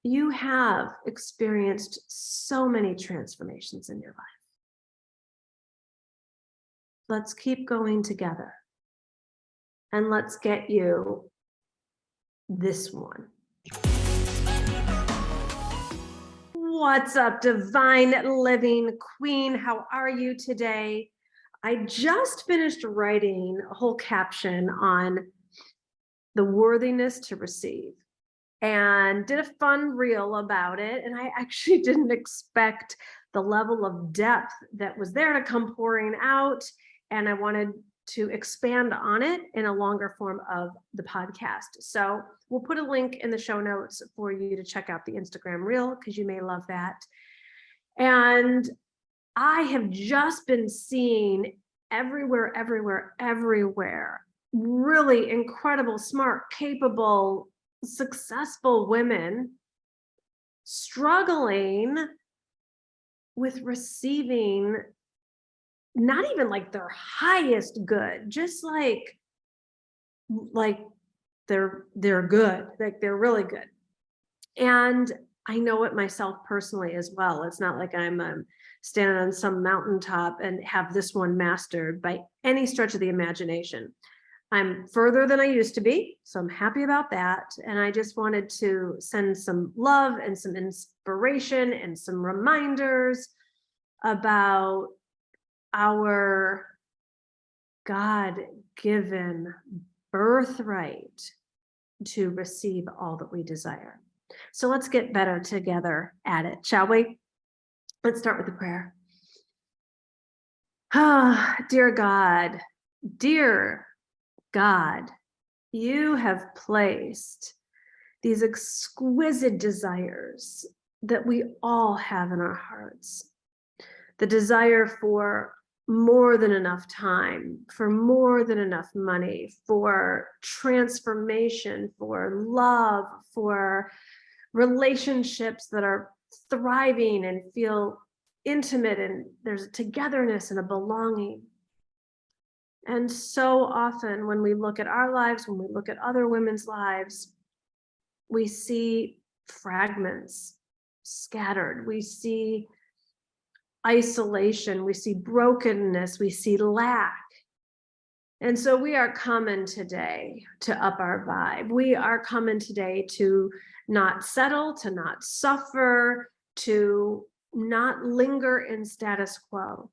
You have experienced so many transformations in your life. Let's keep going together. And let's get you this one. What's up, divine living queen? How are you today? I just finished writing a whole caption on the worthiness to receive and did a fun reel about it. And I actually didn't expect the level of depth that was there to come pouring out. And I wanted to expand on it in a longer form of the podcast. So we'll put a link in the show notes for you to check out the Instagram reel, because you may love that. And I have just been seeing everywhere, really incredible, smart, capable, successful women struggling with receiving not even like their highest good, just like they're good, like they're really good. And I know it myself personally as well. It's not like I'm standing on some mountaintop and have this one mastered by any stretch of the imagination. I'm further than I used to be, so I'm happy about that. And I just wanted to send some love and some inspiration and some reminders about our God-given birthright to receive all that we desire. So let's get better together at it, shall we? Let's start with the prayer. Ah, dear God, you have placed these exquisite desires that we all have in our hearts. The desire for more than enough time, for more than enough money, for transformation, for love, for relationships that are thriving and feel intimate, and there's a togetherness and a belonging. And so often when we look at our lives, when we look at other women's lives, we see fragments scattered. We see isolation, we see brokenness, we see lack. And so we are coming today to up our vibe. We are coming today to not settle, to not suffer, to not linger in status quo,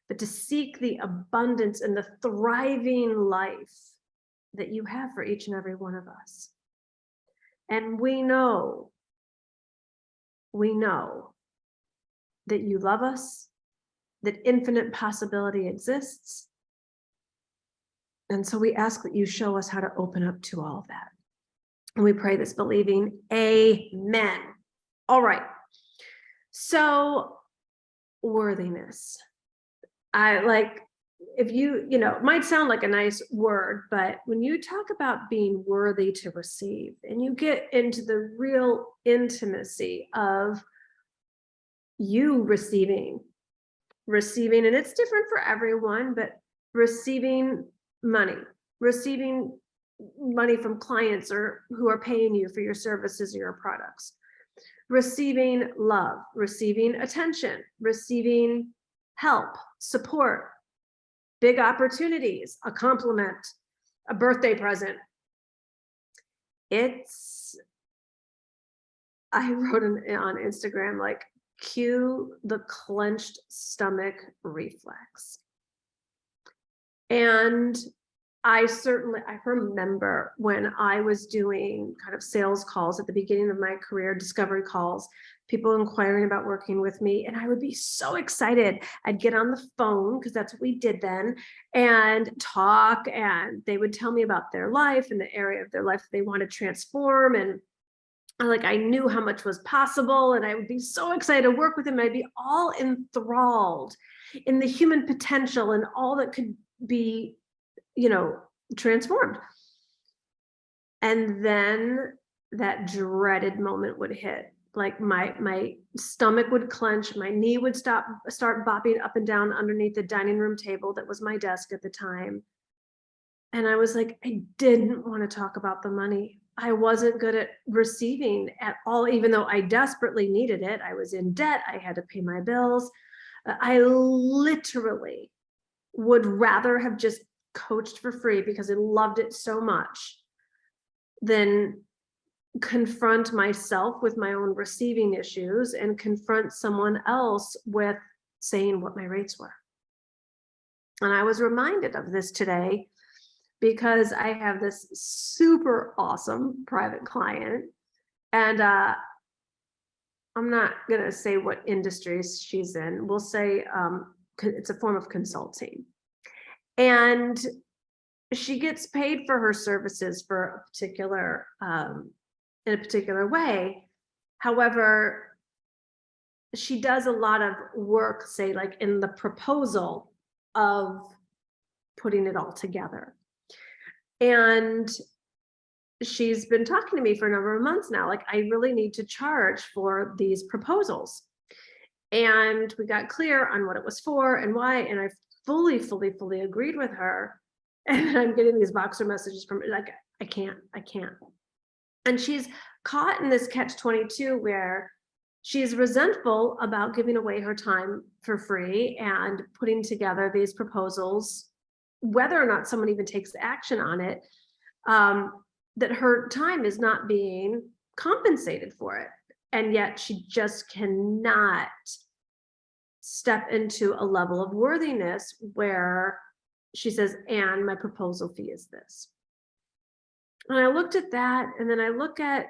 but to seek the abundance and the thriving life that you have for each and every one of us. And we know that you love us, that infinite possibility exists. And so we ask that you show us how to open up to all of that. And we pray this believing, amen. All right. So worthiness. If it might sound like a nice word, but when you talk about being worthy to receive and you get into the real intimacy of you receiving, and it's different for everyone, but receiving money from clients or who are paying you for your services or your products, receiving love, receiving attention, receiving help, support, big opportunities, a compliment, a birthday present. I wrote on Instagram, like, cue the clenched stomach reflex. And I remember when I was doing kind of sales calls at the beginning of my career, discovery calls, people inquiring about working with me, and I would be so excited. I'd get on the phone, because that's what we did then, and talk, and they would tell me about their life and the area of their life that they want to transform, and I knew how much was possible, and I would be so excited to work with them. I'd be all enthralled in the human potential and all that could be, transformed. And then that dreaded moment would hit. Like my stomach would clench, my knee would start bopping up and down underneath the dining room table that was my desk at the time. And I was like, I didn't want to talk about the money. I wasn't good at receiving at all, even though I desperately needed it. I was in debt. I had to pay my bills. I literally would rather have just coached for free because I loved it so much than confront myself with my own receiving issues and confront someone else with saying what my rates were. And I was reminded of this today because I have this super awesome private client, and I'm not going to say what industries she's in. We'll say it's a form of consulting. And she gets paid for her services for a particular, in a particular way. However, she does a lot of work, say like in the proposal of putting it all together. And she's been talking to me for a number of months now, like, I really need to charge for these proposals. And we got clear on what it was for and why, and I fully agreed with her. And I'm getting these Voxer messages from like, I can't. And she's caught in this catch-22 where she's resentful about giving away her time for free and putting together these proposals, whether or not someone even takes action on it, that her time is not being compensated for it. And yet she just cannot step into a level of worthiness where she says, and my proposal fee is this. And I looked at that, and then I look at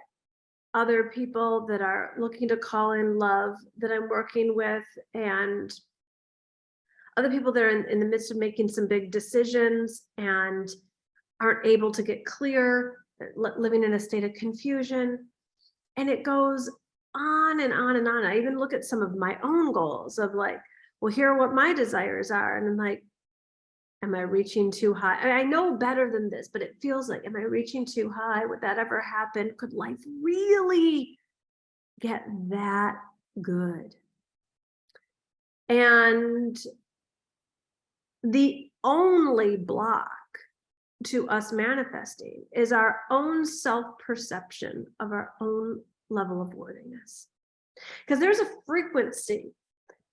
other people that are looking to call in love that I'm working with, and other people that are in the midst of making some big decisions and aren't able to get clear, living in a state of confusion. And it goes on and on and on. I even look at some of my own goals of like, well, here are what my desires are. And I'm like, am I reaching too high? I know better than this, but it feels like, am I reaching too high? Would that ever happen? Could life really get that good? And the only block to us manifesting is our own self-perception of our own level of worthiness. Because there's a frequency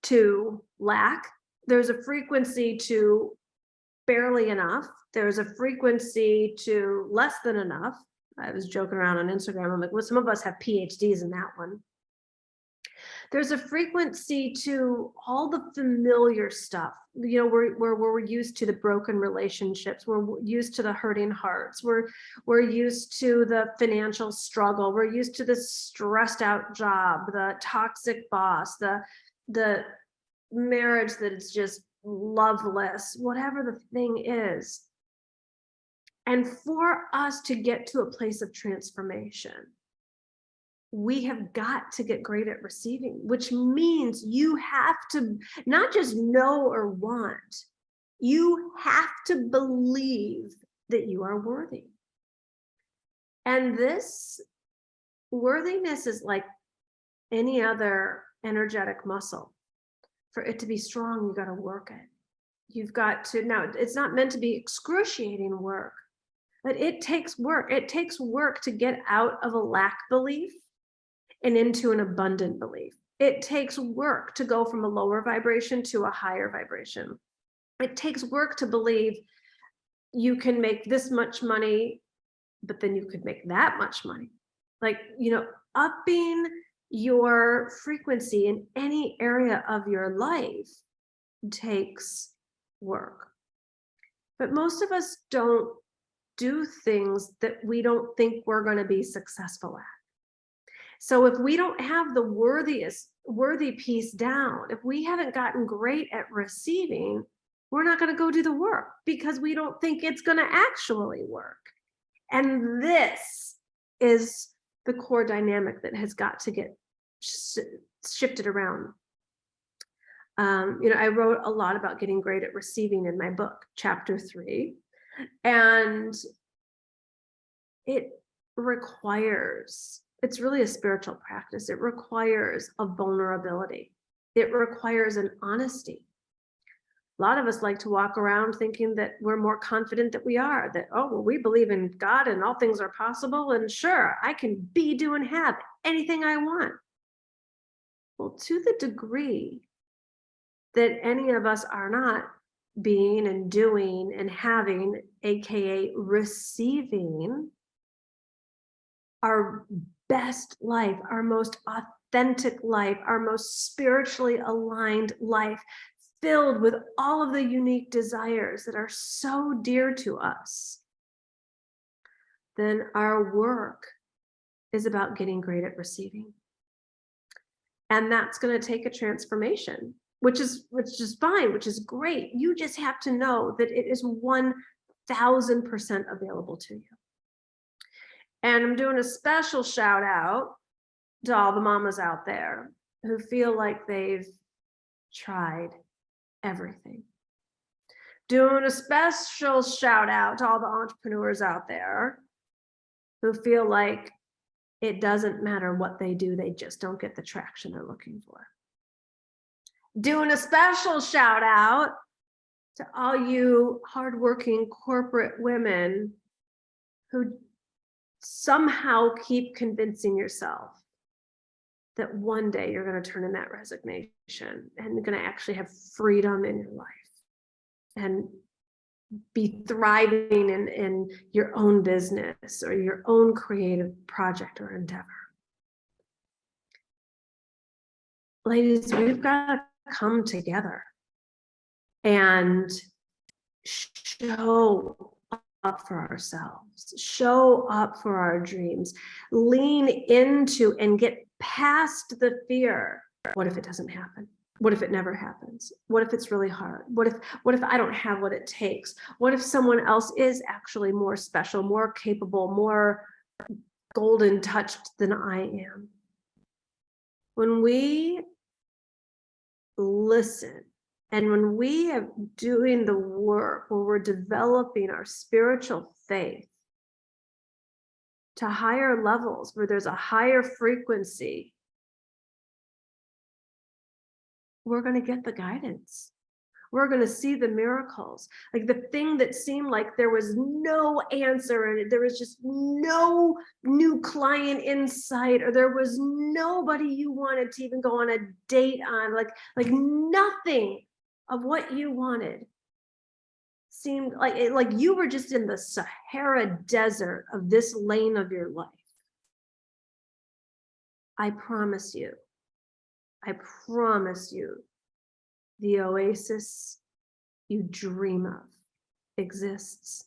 to lack. There's a frequency to barely enough. There's a frequency to less than enough. I was joking around on Instagram. I'm like, well, some of us have PhDs in that one. There's a frequency to all the familiar stuff, you know, where we're used to the broken relationships, we're used to the hurting hearts, we're used to the financial struggle, we're used to the stressed out job, the toxic boss, the marriage that is just loveless, whatever the thing is. And for us to get to a place of transformation, we have got to get great at receiving, which means you have to not just know or want, you have to believe that you are worthy. And this worthiness is like any other energetic muscle. For it to be strong, you got to work it. You've got to, now it's not meant to be excruciating work, but it takes work. It takes work to get out of a lack belief and into an abundant belief. It takes work to go from a lower vibration to a higher vibration. It takes work to believe you can make this much money, but then you could make that much money. Like, you know, upping your frequency in any area of your life takes work. But most of us don't do things that we don't think we're going to be successful at. So if we don't have the worthy piece down, if we haven't gotten great at receiving, we're not going to go do the work because we don't think it's going to actually work. And this is the core dynamic that has got to get shifted around. You know, I wrote a lot about getting great at receiving in my book, chapter 3, and it requires, it's really a spiritual practice. It requires a vulnerability. It requires an honesty A lot of us like to walk around thinking that we're more confident than we are, that, oh, well, we believe in God and all things are possible. And sure, I can be, do, and have anything I want. Well, to the degree that any of us are not being and doing and having, AKA receiving our best life, our most authentic life, our most spiritually aligned life, filled with all of the unique desires that are so dear to us, then our work is about getting great at receiving. And that's going to take a transformation, which is fine, which is great. You just have to know that it is 1000% available to you. And I'm doing a special shout out to all the mamas out there who feel like they've tried everything. Doing a special shout out to all the entrepreneurs out there who feel like it doesn't matter what they do, they just don't get the traction they're looking for. Doing a special shout out to all you hardworking corporate women who somehow keep convincing yourself that one day you're going to turn in that resignation and you're going to actually have freedom in your life and be thriving in your own business or your own creative project or endeavor. Ladies, we've got to come together and show up for ourselves, show up for our dreams, lean into and get past the fear. What if it doesn't happen? What if it never happens? What if it's really hard? What if I don't have what it takes? What if someone else is actually more special, more capable, more golden touched than I am? When we listen and when we are doing the work where we're developing our spiritual faith to higher levels, where there's a higher frequency, we're going to get the guidance. We're going to see the miracles. Like the thing that seemed like there was no answer and there was just no new client in sight, or there was nobody you wanted to even go on a date on, like nothing of what you wanted seemed like you were just in the Sahara desert of this lane of your life. I promise you, the oasis you dream of exists.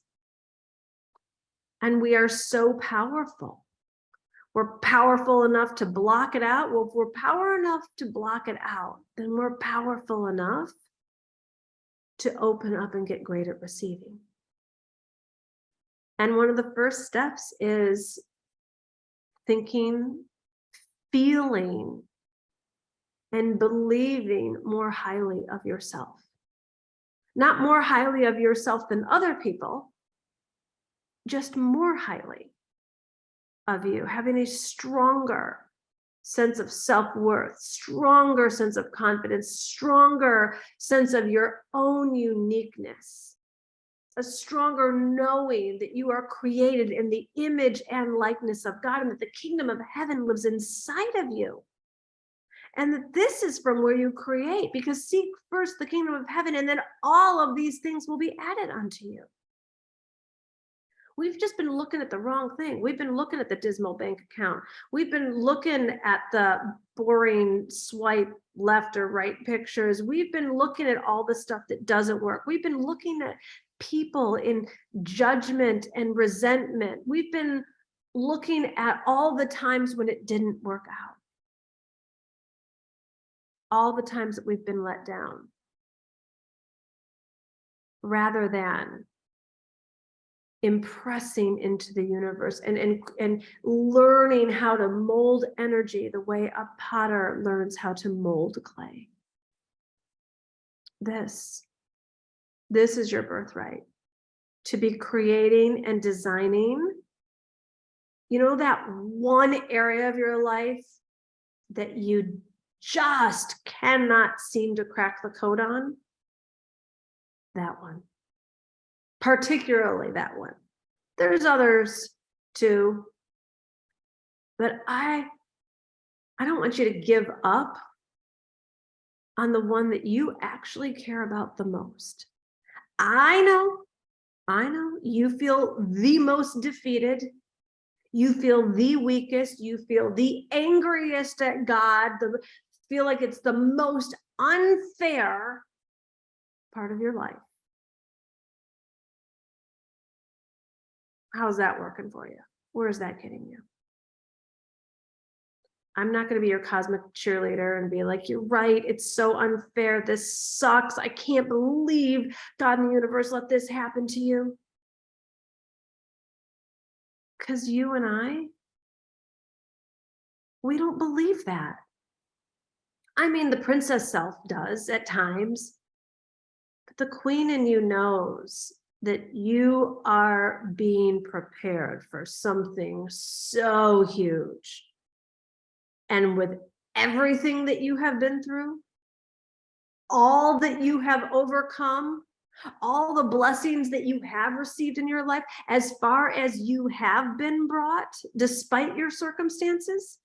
And we are so powerful. We're powerful enough to block it out. Well, if we're powerful enough to block it out, then we're powerful enough to open up and get great at receiving. And one of the first steps is thinking, feeling, and believing more highly of yourself. Not more highly of yourself than other people, just more highly of you, having a stronger sense of self-worth, stronger sense of confidence, stronger sense of your own uniqueness, a stronger knowing that you are created in the image and likeness of God and that the kingdom of heaven lives inside of you. And that this is from where you create, because seek first the kingdom of heaven, and then all of these things will be added unto you. We've just been looking at the wrong thing. We've been looking at the dismal bank account. We've been looking at the boring swipe left or right pictures. We've been looking at all the stuff that doesn't work. We've been looking at people in judgment and resentment. We've been looking at all the times when it didn't work out. All the times that we've been let down, rather than impressing into the universe and learning how to mold energy the way a potter learns how to mold clay. This is your birthright, to be creating and designing. You know, that one area of your life that you just cannot seem to crack the code on? that one, particularly that one. There's others too, but I don't want you to give up on the one that you actually care about the most. I know you feel the most defeated. You feel the weakest. You feel the angriest at God. Feel like it's the most unfair part of your life. How's that working for you? Where is that getting you? I'm not going to be your cosmic cheerleader and be like, you're right, it's so unfair. This sucks. I can't believe God and the universe let this happen to you. Because you and we don't believe that. I mean, the princess self does at times, but the queen in you knows that you are being prepared for something so huge. And with everything that you have been through, all that you have overcome, all the blessings that you have received in your life, as far as you have been brought, despite your circumstances,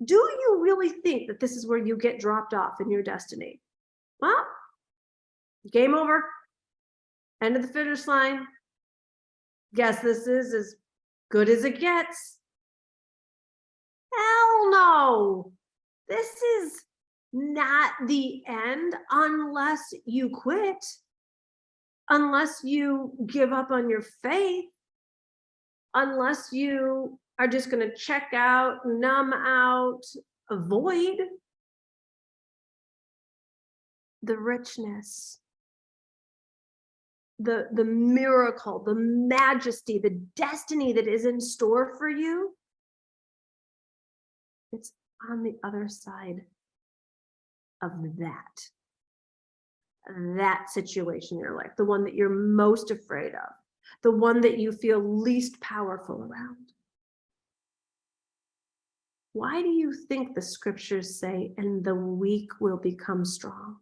do you really think that this is where you get dropped off in your destiny? Well, game over. End of the finish line. Guess this is as good as it gets. Hell no. This is not the end unless you quit, unless you give up on your faith, unless you are just going to check out, numb out, avoid the richness, the miracle, the majesty, the destiny that is in store for you. It's on the other side of that situation in your life, the one that you're most afraid of, the one that you feel least powerful around. Why do you think the scriptures say, and the weak will become strong?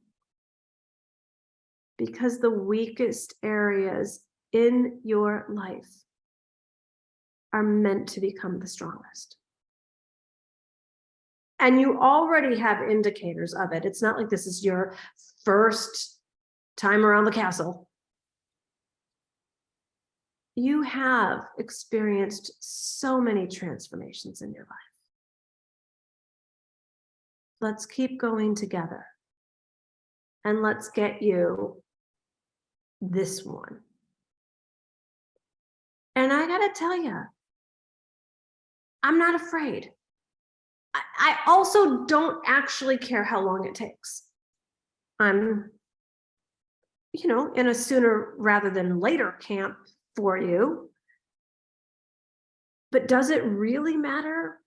Because the weakest areas in your life are meant to become the strongest. And you already have indicators of it. It's not like this is your first time around the castle. You have experienced so many transformations in your life. Let's keep going together. And let's get you this one. And I gotta tell you, I'm not afraid. I also don't actually care how long it takes. I'm, in a sooner rather than later camp for you. But does it really matter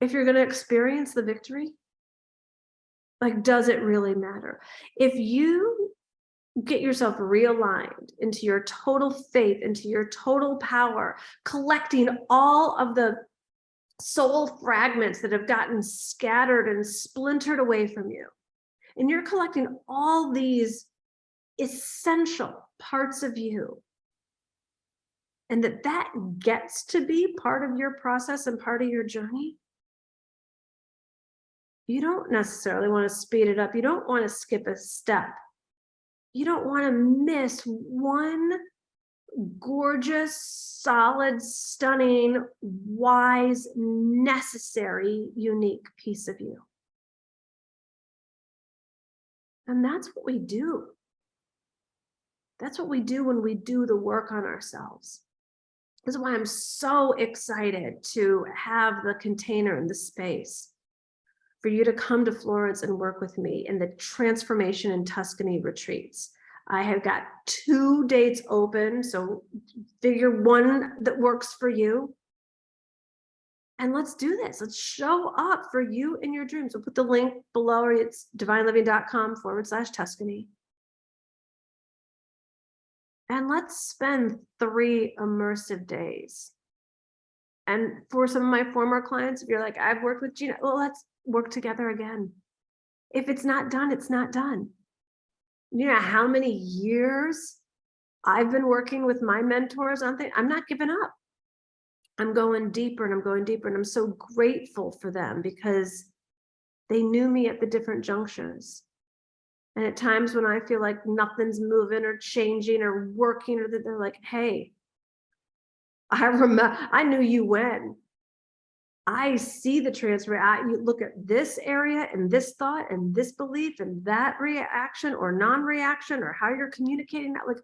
if you're going to experience the victory? Like, does it really matter? If you get yourself realigned into your total faith, into your total power, collecting all of the soul fragments that have gotten scattered and splintered away from you, and you're collecting all these essential parts of you, and that gets to be part of your process and part of your journey, you don't necessarily want to speed it up. You don't want to skip a step. You don't want to miss one gorgeous, solid, stunning, wise, necessary, unique piece of you. And that's what we do. That's what we do when we do the work on ourselves. This is why I'm so excited to have the container and the space for you to come to Florence and work with me in the Transformation in Tuscany retreats. I have got 2 dates open, so figure one that works for you. And let's do this. Let's show up for you in your dreams. We'll put the link below, or it's divineliving.com/Tuscany. And let's spend 3 immersive days. And for some of my former clients, if you're like, I've worked with Gina, well, let's work together again. If it's not done, it's not done. You know how many years I've been working with my mentors on things? I'm not giving up. I'm going deeper and I'm going deeper. And I'm so grateful for them because they knew me at the different junctures. And at times when I feel like nothing's moving or changing or working, or that they're like, hey, I knew you when. I see the transfer. You look at this area and this thought and this belief and that reaction or non-reaction or how you're communicating that. Like,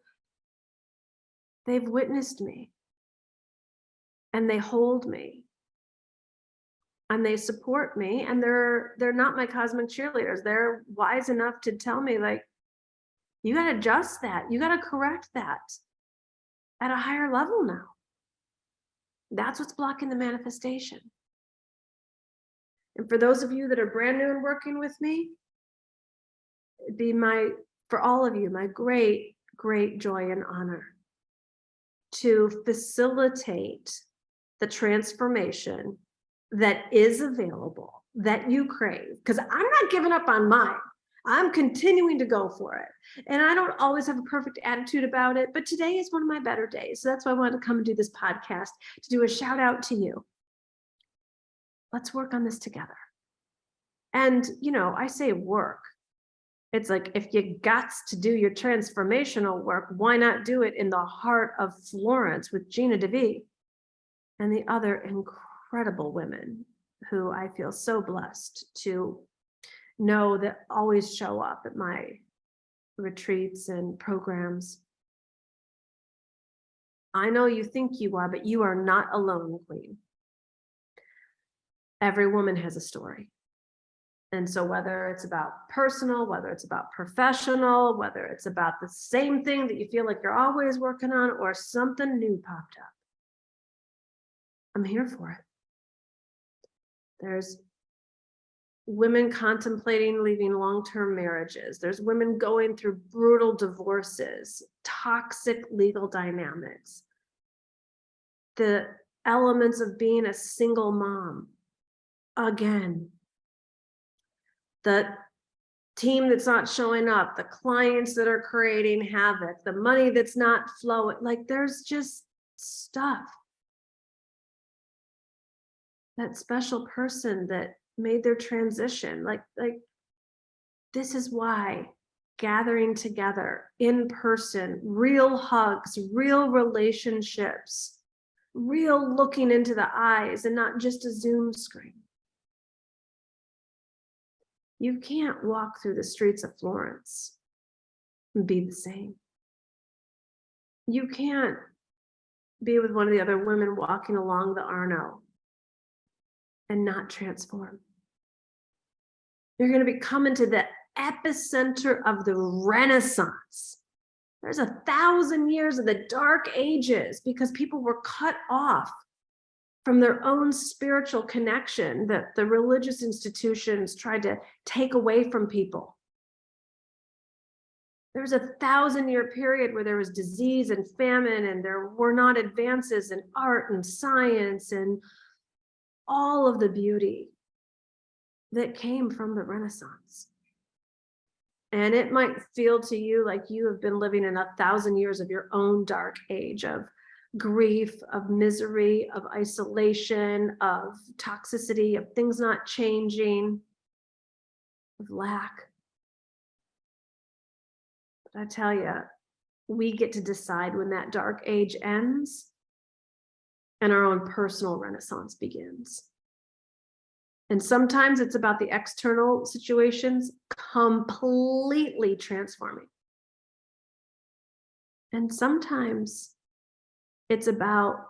they've witnessed me and they hold me and they support me, and they're not my cosmic cheerleaders. They're wise enough to tell me, like, you got to adjust that. You got to correct that at a higher level now. That's what's blocking the manifestation. And for those of you that are brand new and working with me, it'd be for all of you, my great, great joy and honor to facilitate the transformation that is available, that you crave. Because I'm not giving up on mine. I'm continuing to go for it. And I don't always have a perfect attitude about it, but today is one of my better days. So that's why I wanted to come and do this podcast, to do a shout out to you. Let's work on this together. And, I say work. It's like, if you got to do your transformational work, why not do it in the heart of Florence with Gina DeVee and the other incredible women who I feel so blessed to know that always show up at my retreats and programs. I know you think you are, but you are not alone, Queen. Every woman has a story. And so whether it's about personal, whether it's about professional, whether it's about the same thing that you feel like you're always working on, or something new popped up, I'm here for it. There's women contemplating leaving long-term marriages. There's women going through brutal divorces, toxic legal dynamics, the elements of being a single mom. Again, the team that's not showing up, the clients that are creating havoc, the money that's not flowing. Like, there's just stuff. That special person that made their transition, like this is why gathering together in person, real hugs, real relationships, real looking into the eyes, and not just a Zoom screen. You can't walk through the streets of Florence and be the same. You can't be with one of the other women walking along the Arno and not transform. You're going to be coming to the epicenter of the Renaissance. There's 1,000 years of the Dark Ages because people were cut off from their own spiritual connection that the religious institutions tried to take away from people. There was 1,000-year period where there was disease and famine, and there were not advances in art and science and all of the beauty that came from the Renaissance. And it might feel to you like you have been living in 1,000 years of your own dark age of grief, of misery, of isolation, of toxicity, of things not changing, of lack. But I tell you, we get to decide when that dark age ends and our own personal renaissance begins. And sometimes it's about the external situations completely transforming. And sometimes it's about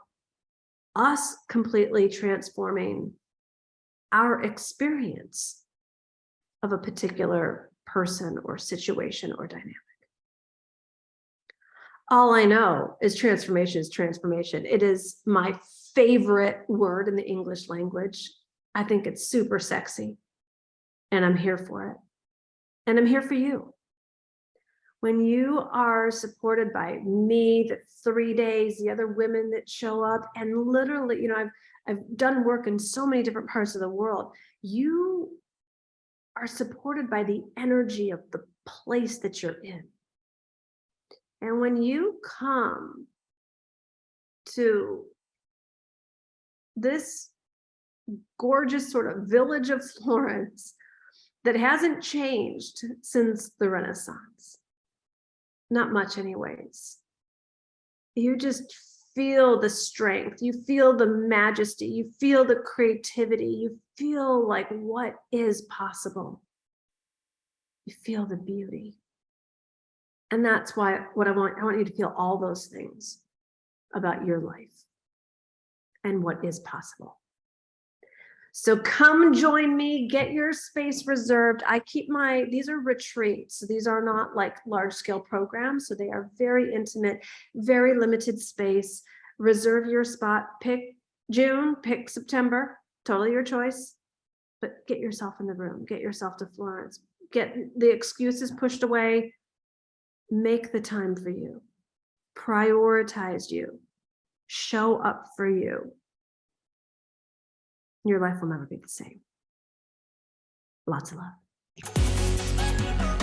us completely transforming our experience of a particular person or situation or dynamic. All I know is transformation is transformation. It is my favorite word in the English language. I think it's super sexy, and I'm here for it. And I'm here for you. When you are supported by me, the 3 days, the other women that show up, and literally, I've done work in so many different parts of the world. You are supported by the energy of the place that you're in. And when you come to this gorgeous sort of village of Florence that hasn't changed since the Renaissance, not much anyways, you just feel the strength, you feel the majesty, you feel the creativity, you feel like what is possible. You feel the beauty. And that's why I want you to feel all those things about your life and what is possible. So come join me, get your space reserved. These are retreats. So these are not like large scale programs. So they are very intimate, very limited space. Reserve your spot, pick June, pick September, totally your choice, but get yourself in the room, get yourself to Florence, get the excuses pushed away, make the time for you, prioritize you, show up for you. Your life will never be the same. Lots of love.